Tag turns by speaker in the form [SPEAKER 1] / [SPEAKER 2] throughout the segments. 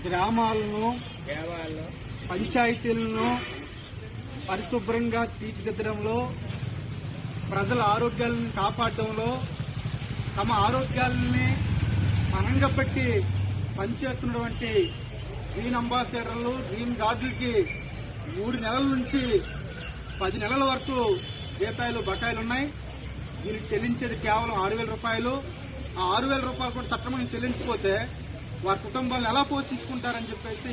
[SPEAKER 1] గ్రామాలను పంచాయతీలను పరిశుభ్రంగా తీర్చిదిద్దడంలో, ప్రజల ఆరోగ్యాలను కాపాడడంలో, తమ ఆరోగ్యాలని పణంగా పెట్టి పనిచేస్తున్నటువంటి గ్రీన్ అంబాసిడర్లు, గ్రీన్ గార్డులకి 3 నెలల నుంచి 10 నెలల వరకు జీతాలు బకాయిలున్నాయి. వీరికి చెల్లించేది కేవలం 6,000 రూపాయలు. ఆ 6,000 రూపాయలు కూడా సక్రమంగా చెల్లించకపోతే వారి కుటుంబాలను ఎలా పోషించుకుంటారని చెప్పేసి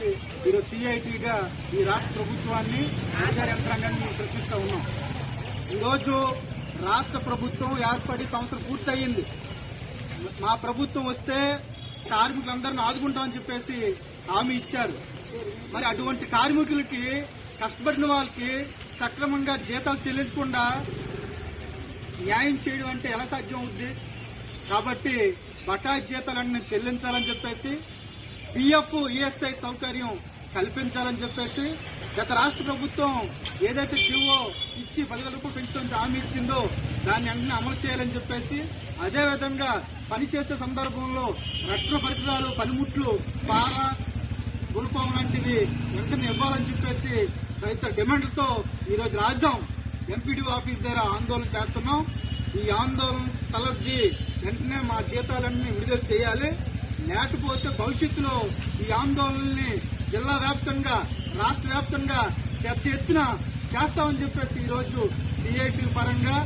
[SPEAKER 1] ఈరోజు సిఐటిగా ఈ రాష్ట్ర ప్రభుత్వాన్ని, అధికార యంత్రాంగాన్ని మేము ప్రశ్నిస్తూ ఉన్నాం. ఈరోజు రాష్ట్ర ప్రభుత్వం ఏర్పడి సంవత్సరం పూర్తయింది. మా ప్రభుత్వం వస్తే కార్మికులందరినీ ఆదుకుంటామని చెప్పేసి హామీ ఇచ్చారు. మరి అటువంటి కార్మికులకి, కష్టపడిన వాళ్ళకి సక్రమంగా జీతాలు చెల్లించకుండా న్యాయం చేయడం అంటే ఎలా సాధ్యం అవుద్ది? కాబట్టి బకాయి జీతాలన్నీ చెల్లించాలని చెప్పేసి, పిఎఫ్, ఈఎస్ఐ సౌకర్యం కల్పించాలని చెప్పేసి గత రాష్ట్ర ప్రభుత్వం ఏదైతే జీవో ఇచ్చి 10,000 రూపాయలు పెంచుతుంటే హామీ ఇచ్చిందో దాన్ని వెంటనే అమలు చేయాలని చెప్పేసి, అదేవిధంగా పనిచేసే సందర్భంలో రక్షణ పరికరాలు, పనిముట్లు, పార, గుణపం లాంటివి వెంటనే ఇవ్వాలని చెప్పేసి తదితర డిమాండ్లతో ఈరోజు రాజ్యం ఎంపీడీఓ ఆఫీస్ దగ్గర ఆందోళన చేస్తున్నాం. ఈ ఆందోళన తలొగ్గి వెంటనే మా జీతాలన్నీ విడుదల చేయాలి. లేకపోతే భవిష్యత్తులో ఈ ఆందోళనని జిల్లా వ్యాప్తంగా, రాష్ట్ర వ్యాప్తంగా పెద్ద ఎత్తున చేస్తామని చెప్పేసి ఈరోజు సిఐటి పరంగా